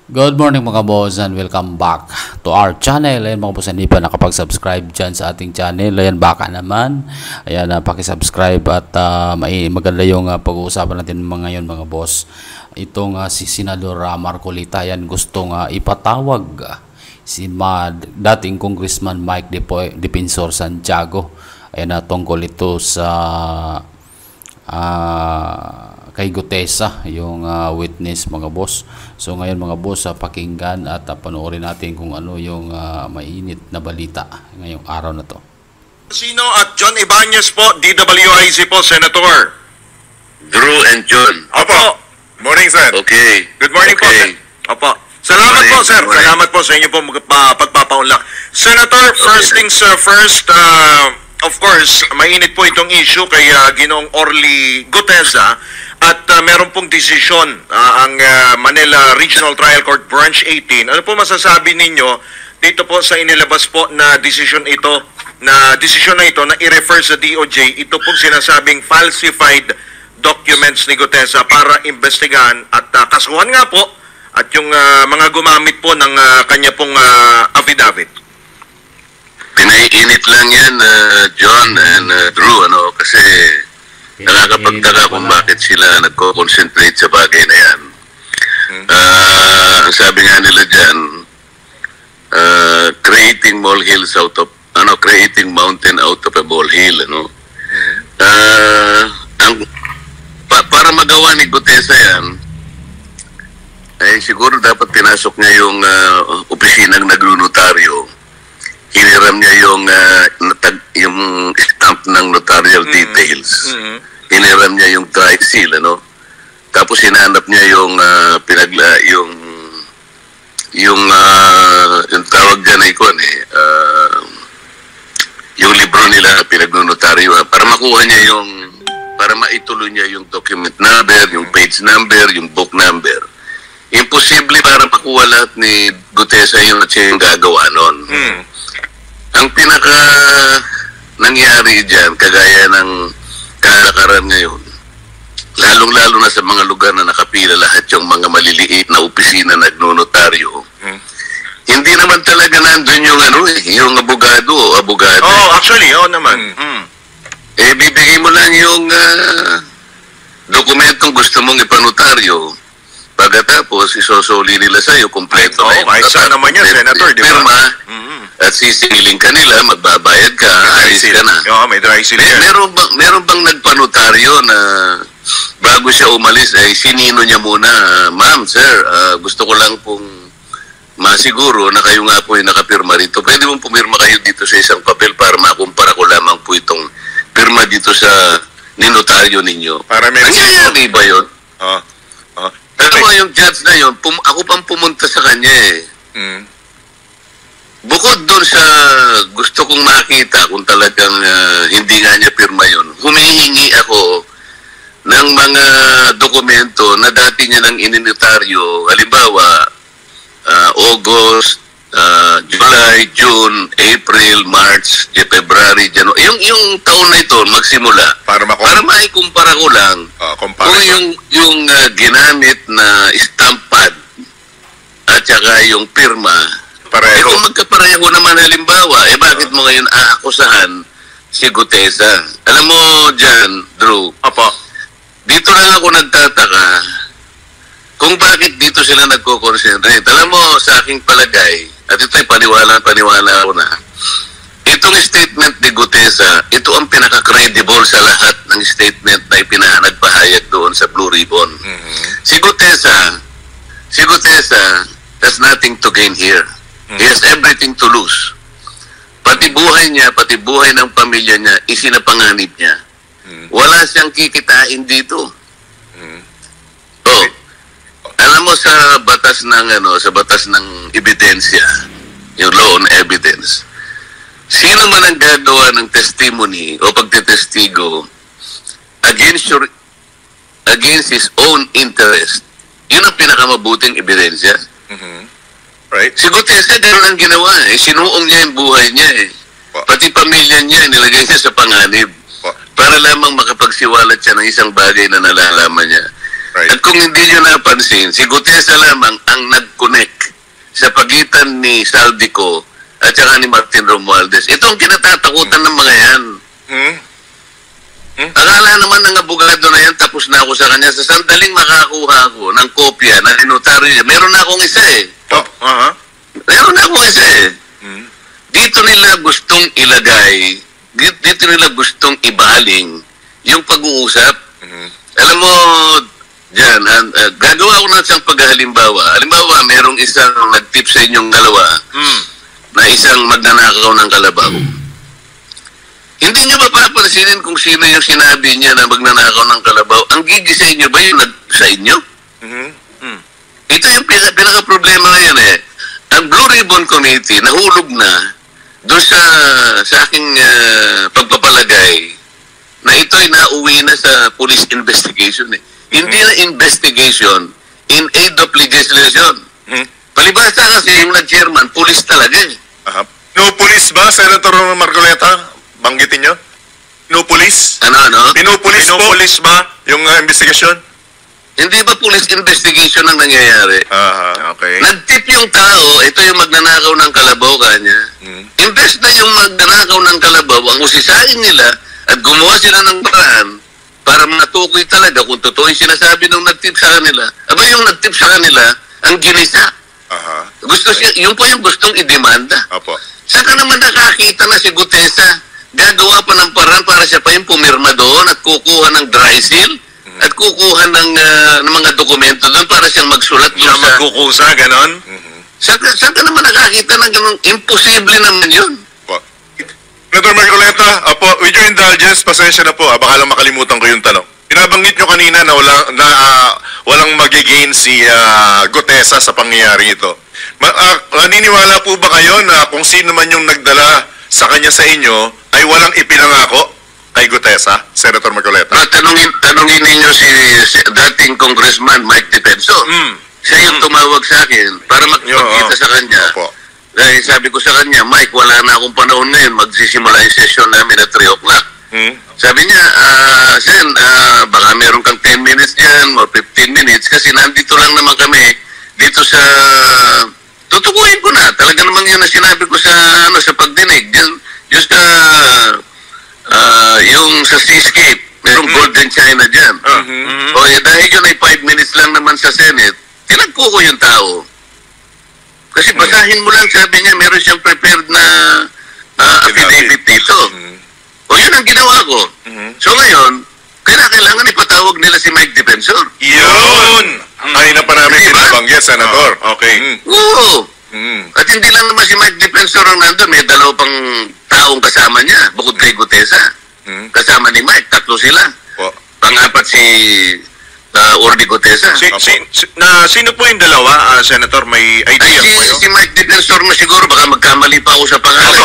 Good morning mga boss and welcome back to our channel. Ayan mga boss, hindi pa nakapag-subscribe dyan sa ating channel. Ayan, baka naman. Ayan, pakisubscribe at maganda yung pag-uusapan natin ngayon mga boss. Itong si Senador Marcolita, ayan, gustong ipatawag si dating Congressman Mike Defensor Santiago. Ayan, tungkol ito sa kay Gutesa, yung witness mga boss. So ngayon mga boss, pakinggan at panoorin natin kung ano yung mainit na balita ngayong araw na to. Sino at John Ibanez po, DWIC po, Senator. Drew and John. Opo. Morning, sir. Okay. Good morning po, sir. Opo. Salamat po, sir. Salamat po sa inyo po pagpapaunlak. Senator, first things first, of course, mainit po itong issue kay Ginoong Orly Gutesa at meron pong desisyon ang Manila Regional Trial Court Branch 18. Ano po masasabi ninyo dito po sa inilabas po na desisyon na i-refer sa DOJ, ito pong sinasabing falsified documents ni Gutesa para investigahan at kasuhan nga po at yung mga gumamit po ng kanya pong affidavit? Pinaiinit lang yan, John and Drew, kasi nakakapagtaka kung bakit sila nagko-concentrate sa bagay na yan. Ang sabi nga nila dyan, creating molehills out of, creating mountain out of a molehill, para magawa ni Gutesa yan, ay siguro dapat pinasok niya yung opisinang nagnotaryo. Hiniram niya yung stamp ng notarial details. Hiniram niya yung dry seal, Tapos hinanap niya yung yung tawag diyan ay yung libro nila na pinagnotaryo para makuha niya para maituloy niya yung document number, yung page number, yung book number. Imposible para makuha lahat ni Gutesa yung gagawa nun. Ang pinaka nangyari dyan, kagaya ng kalakaran ngayon, lalong-lalo na sa mga lugar na nakapila lahat yung mga maliliit na opisina na nagnotaryo, hindi naman talaga nandun yung abogado o abogado. Oh, actually, naman. Bibigay mo lang yung dokumentong gusto mong ipanotaryo. Pagkatapos, isosoli nila sa'yo, kompleto na yung kahit saan naman yan, Senator, di ba? Pirma, at sisiling ka nila, magbabayad ka, alis ka na. May dry seal yan. Meron bang nagpanotaryo na bago siya umalis, sinino niya muna, ma'am, sir, gusto ko lang pong masiguro na kayo nga po yung nakapirma rito. Pwede mong pumirma kayo dito sa isang papel para makumpara ko lamang po itong pirma dito sa ninotaryo ninyo. Para nangyayari ba yun? Alam mo, yung judge na yun, ako pang pumunta sa kanya Bukod doon sa gusto kong makita kung talagang hindi nga niya pirma yun, humihingi ako ng mga dokumento na dati niya nang ininotaryo. Halimbawa, August, July, June, April, March, February, January. Yung taon na ito magsimula. Para maikumpara ko lang kung yung ginamit na stamp pad at saka yung pirma. Pareho. Kung magkapareho naman halimbawa, bakit mo ngayon aakusahan si Gutesa? Alam mo dyan, Drew, dito lang ako nagtataka kung bakit dito sila nagko-concentrate. Alam mo, sa aking palagay, at ito'y paniwala ako na, itong statement ni Gutesa, ito ang pinaka-credible sa lahat ng statement na ipinanagpahayag doon sa Blue Ribbon. Si Gutesa has nothing to gain here. He has everything to lose. Pati buhay niya, pati buhay ng pamilya niya, isinapanganib niya. Wala siyang kikitain dito. Alam mo sa batas ng ebidensya, yung law on evidence, sino man ang gagawa ng testimony o pagtetestigo against his own interest, yun ang pinakamabuting ebidensya. Right. Si Gutesa, gano'n ang ginawa. Sinuong niya yung buhay niya. Pati pamilya niya, nilagay niya sa panganib. Para lamang makapagsiwalat siya ng isang bagay na nalalaman niya. Right. At kung hindi nyo napansin, si Gutesa lamang ang nag-connect sa pagitan ni Saldico at saka ni Martin Romualdez. Ito ang kinatatakutan ng mga yan. Akala naman ng abogado na yan, tapos na ako sa kanya. Sa sandaling makakuha ako ng kopya na inotaryo niya, meron na akong isa eh. Meron na akong isa eh. Dito nila gustong ilagay, dito nila gustong ibaling yung pag-uusap. Alam mo, dyan, gagawa ko na isang paghalimbawa. Halimbawa, merong isang nag-tip sa inyong dalawa na isang magnanakaw ng kalabaw. Hindi nyo ba papansinin kung sino yung sinabi niya na magnanakaw ng kalabaw? Ang gigisa inyo ba yung sa inyo? Ito yung pinaka-problema ngayon eh. Ang Blue Ribbon Committee nahulog na doon sa aking pagpapalagay na ito'y nauwi na sa police investigation eh. Hindi na investigation in aid of legislation. Palibasa kasi yung nag-chairman, police talaga eh. No police ba, Senator Marcoleta? Banggitin nyo? No police? Ano? Pinupulis ba yung investigasyon? Hindi ba police investigation ang nangyayari? Okay. Nag-tip yung tao, ito yung magnanakaw ng kalabaw kanya. Imbes na yung magnanakaw ng kalabaw, ang usisain nila at gumawa sila ng paraan para matukoy talaga kung totoo yung sinasabi ng nag-tip sa kanila. Aba yung nag-tip sa kanila, ang ginisa. Gusto siya, yun po yung gustong idemanda. Opo. Saan ka naman nakakita na si Gutesa gagawa pa ng paraan para siya pa yung pumirma doon at kukuha ng dry seal at kukuha ng mga dokumento doon para siyang magsulat doon Siya magkukusa, ganon? Saan ka naman nakakita ng ganun? Imposible naman yun. Senator Marcoleta, with your indulgence, pasensya na po, baka lang makalimutan ko yung tanong. Pinabanggit nyo kanina na walang magigain si Gutesa sa pangyayari ito. Naniniwala po ba kayo na kung sino man yung nagdala sa kanya sa inyo ay walang ipinangako kay Gutesa, Senator Marcoleta? Tanungin ninyo si dating Congressman Mike Defensor. Siya yung tumawag sa akin para makipagkita sa kanya. Dahil sabi ko sa kanya, Mike, wala na akong panahon ngayon. Magsisimula yung session namin at 3 o'clock. Sabi niya, Sen, baka meron kang 10 minutes dyan or 15 minutes kasi nandito lang naman kami dito sa... Tutukuhin ko na. Talaga naman yun na sinabi ko sa pagdinig. Just yung sa Seascape, merong Golden China dyan. Dahil yun ay 5 minutes lang naman sa Senate, tinagpo ko yung tao. Kasi basahin mo lang, sabi niya, meron siyang prepared na affidavit dito. Yun ang ginawa ko. So ngayon, kailangan ipatawag nila si Mike Defensor. Yun! Ay na pa namin pinabanggit, Senator. Okay. Oo. At hindi lang naman si Mike Defensor ang nandun. May 2 pang taong kasama niya, bukod kay Gutesa. Kasama ni Mike, 3 sila. Pang-4 si Orly Gutesa. Sino po yung dalawa, Senator? May idea po yun? Si Mike Defensor na siguro, baka magkamali pa ako sa pangalan.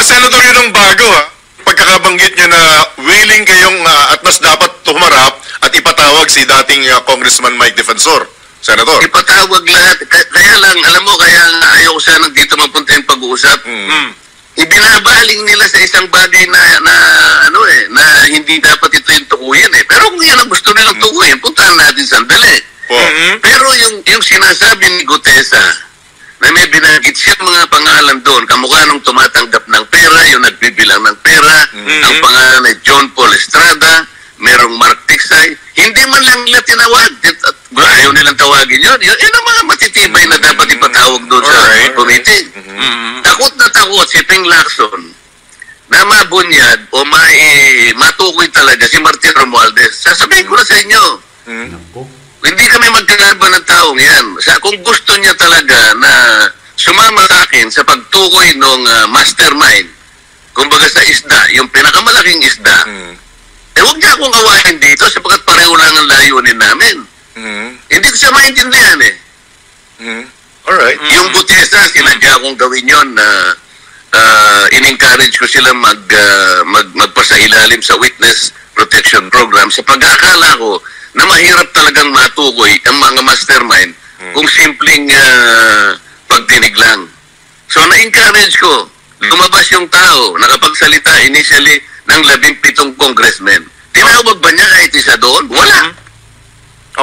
Senator, yun ang bago, ha? Pagkakabanggit nyo na willing kayong at mas dapat tumarap at ipatawag si dating Congressman Mike Defensor, Senator. Ipatawag lahat. Kaya lang, alam mo, kaya ayaw ko sana dito mapunta yung pag-uusap. Ibinabaling nila sa isang bagay na hindi dapat ito yung tukuyin eh. Pero kung yan ang gusto nilang tukuyin, puntahan natin sandali. Pero yung sinasabi ni Gutesa, na may binanggit siya mga pangalan doon, kamukha nung tumatanggap ng pera, yung nagbibilang ng pera, ang pangalan ay John Paul Estrada, merong Mark Tiksay, hindi man lang nila tinawag, ayaw nilang tawagin yun ang mga matitibay na dapat ipatawag doon sa committee. Takot na takot si Ping Lacson na mabunyag o matukoy talaga si Martin Romualdez. Sasabihin ko na sa inyo, hindi kami magkakaban ng taong yan. Kung gusto niya talaga na sumama sa akin sa pagtukoy ng mastermind, kumbaga sa isda, yung pinakamalaking isda, huwag niya akong awahin dito sapagkat pareho lang ang layunin namin. Hindi ko siya maintindihan eh. Alright. Yung Gutesa, sinadya akong gawin yun na in-encourage ko sila magpasailalim sa Witness Protection Program sa pag-akala ko na mahirap talagang matukoy ang mga mastermind kung simpleng pagtinig lang. So na-encourage ko, lumabas yung tao, nakapagsalita initially ng 17 congressmen. Tinawag ba niya kahit isa doon? Wala.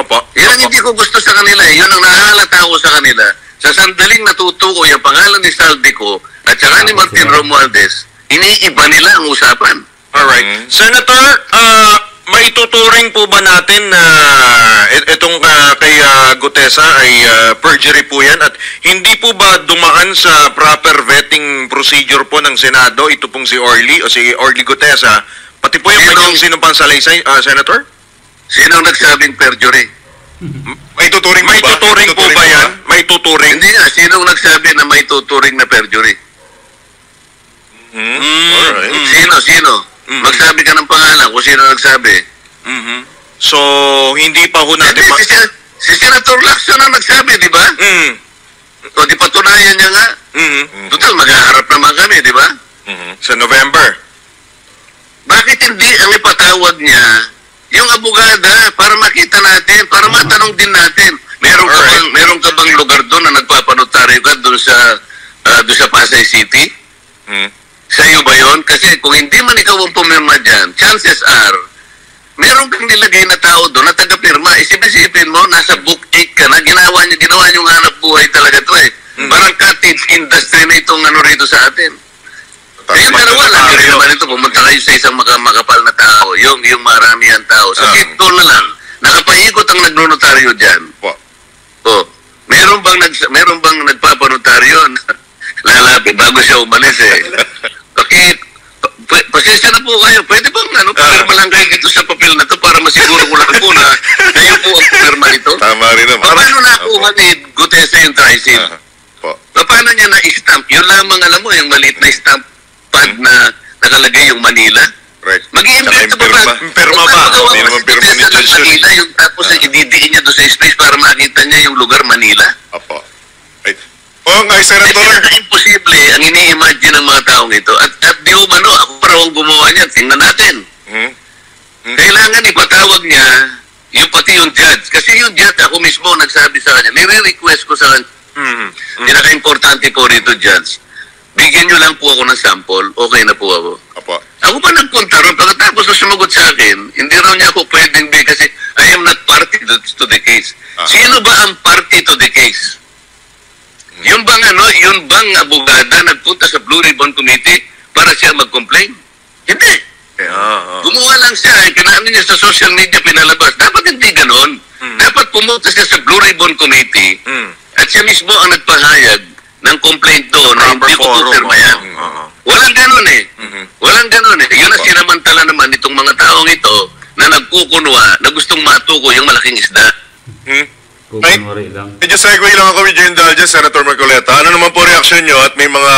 Opo. Yan ang hindi ko gusto sa kanila. Yun ang nahalata ko sa kanila sa sandaling natutukoy ang pangalan ni Saldico at saka ni Martin Romualdez, iniiba nila ang usapan. Alright. Senator, maituturing po ba natin na itong kay Gutesa ay perjury po yan at hindi po ba dumaan sa proper vetting procedure po ng Senado ito pong si Orly o si Orly Gutesa, pati po yung kanyang sinumpang salaysay, Senator? Sino nagsabing perjury? Maituturing po ba yan? Maituturing? Hindi nga, sino nagsabi na may tuturing na perjury? Alright. Sino? Magsabi ka ng pangalan kung sino nagsabi. So, hindi pa ho natin... Si Senator Lacson ang nagsabi, di ba? O di patunayan niya nga. Total, maghaharap naman kami, di ba? Sa November. Bakit hindi ang ipatawag niya yung abogada para makita natin, para matanong din natin. Meron ka bang lugar doon na nagpapanotaryo ka doon sa Pasay City? Sa iyo ba yun? Kasi kung hindi man ikaw ang pumirma dyan, chances are, meron kang nilagay na tao doon na taga-pirma. Isipin mo, nasa book 8 ka na, ginawa niyong hanap buhay talaga to eh. Parang cottage industry na itong rito sa atin. Kaya dalawa lang rin naman ito, pumunta kayo sa isang makapal na tao, yung maramihan tao. So, ito na lang, nakapaikot ang nagnonotaryo dyan. Meron bang nagpapanotaryo? Lalapit bago siya umalis eh. Pasensya na po kayo. Pwede bang pumirma lang kayo dito sa papel na to para masiguro ko lang po na kayo po ang pumirma nito? Tama rin naman. Paano nakuha ni Gutesa yung tricycle? Paano niya na-stamp? Yun lamang alam mo, yung maliit na stamp pad na nakalagay yung Manila. Right. Mag-i-invento ba ba? Pirma ba? Hindi naman pirma ni Judge. Manila, yung tapos ididiin niya doon sa space para makita niya yung lugar Manila. Apo. Right. Oo nga, Senator. Imposible ang ini-imagine ng mga taong ito. At di umano, ako parang gumawa niya. Tingnan natin. Kailangan ipatawag niya yung pati yung judge. Kasi yung judge, ako mismo nagsabi sa kanya, nire-request ko sa kanya. Pinaka-importante po rito, judge. Bigyan niyo lang po ako ng sample. Okay na po ako. Apo. Ako pa nagpunta ron. Pagkatapos na sumagot sa akin, hindi raw niya ako pwedeng bigyan kasi I am not party to the case. Sino ba ang party to the case? Yung bang abogada nagpunta sa Blue Ribbon Committee para siya mag-complain? Hindi. Gumawa lang siya, kinaano niya sa social media pinalabas. Dapat hindi ganon. Dapat pumunta siya sa Blue Ribbon Committee at siya mismo ang nagpahayag ng complaint doon na hindi ko pumirma yan. Walang ganon eh. Walang ganon eh. Yun ang sinamantala naman itong mga taong ito na nagkukunwa na gustong matuko yung malaking isda. Medyo segue lang ako with your indulgence, Senator Marcoleta. Ano naman po reaksyon nyo at may mga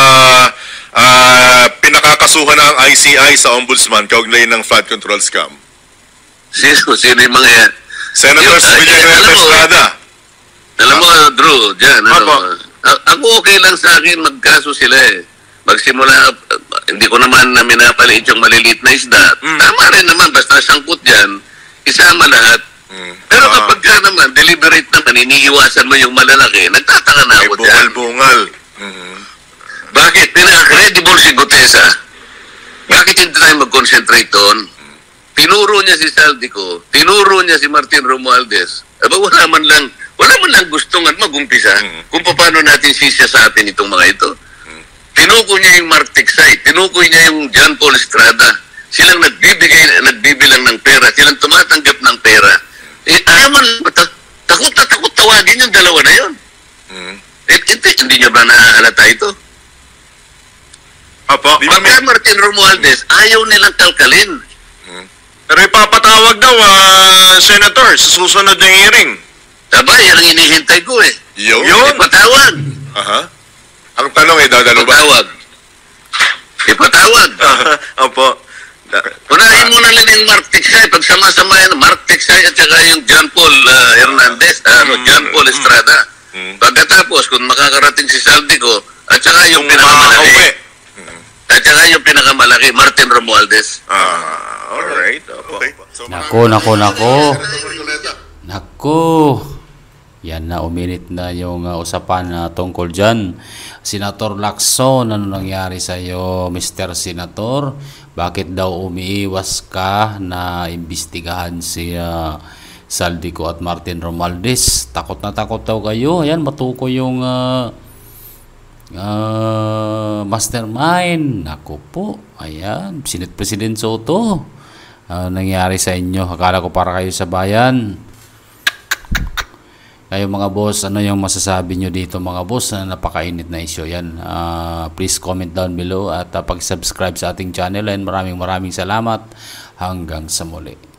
pinakakasuhan na ang ICI sa Ombudsman kaugnay ng flood control scam? Sino yung mga yan? Senator Villanueva Estrada. Alam mo, Drew, dyan, ako okay lang sa akin, magkaso sila eh. Magsimula, hindi ko naman na minapaliit yung maliliit na isda. Tama rin naman, basta sangkot dyan, isama lahat. Pero kapag ka naman, deliberate naman, iniiwasan mo yung malalaki, nagtataka na ako dyan. Bungal. Bakit? Pinaka-credible si Gutesa. Bakit hindi tayo mag-concentrate doon? Tinuro niya si Saldico, tinuro niya si Martin Romualdez. Aba, wala man lang gustong mag-umpisa kung paano natin sisya sa atin itong mga ito. Tinuko niya yung Martec site, tinuko niya yung John Paul Estrada. Silang nagbibilang ng pera, silang tumatanggap ng pera. Takot tawagin yung dalawa na yun. Hindi niya ba naaalata ito? Apo. Pagka Martin Romualdez, ayaw nilang kalkalin. Pero ipapatawag daw, Senator, sa susunod na hearing. Aba, yan ang inihintay ko eh. Yun? Ipatawag. Ang tanong ay dadalo ba? Ipatawag. Opo. Unahin mo na lang yung Martec site. Pag sama-sama yan, Martec site at saka yung John Paul Hernandez, John Paul Estrada. Pagkatapos, kung makakarating si Saldico, at saka yung pinakamalaki. At saka yung pinakamalaki, Martin Romualdez. Alright. Okay. Nako. Yan na, uminit na yung usapan tungkol dyan. Senator Lacson, ano nangyari sa iyo, Mr. Senator? Bakit daw umiiwas ka na imbestigahan Saldico at Martin Romualdez. Takot na takot daw kayo. Ayan, matuko yung mastermind. Naku po. Ayan, Senate President Soto. Nangyari sa inyo. Akala ko para kayo sa bayan. Kayo mga boss, ano yung masasabi nyo dito mga boss na napakainit na issue yan? Please comment down below at pag-subscribe sa ating channel and maraming salamat. Hanggang sa muli.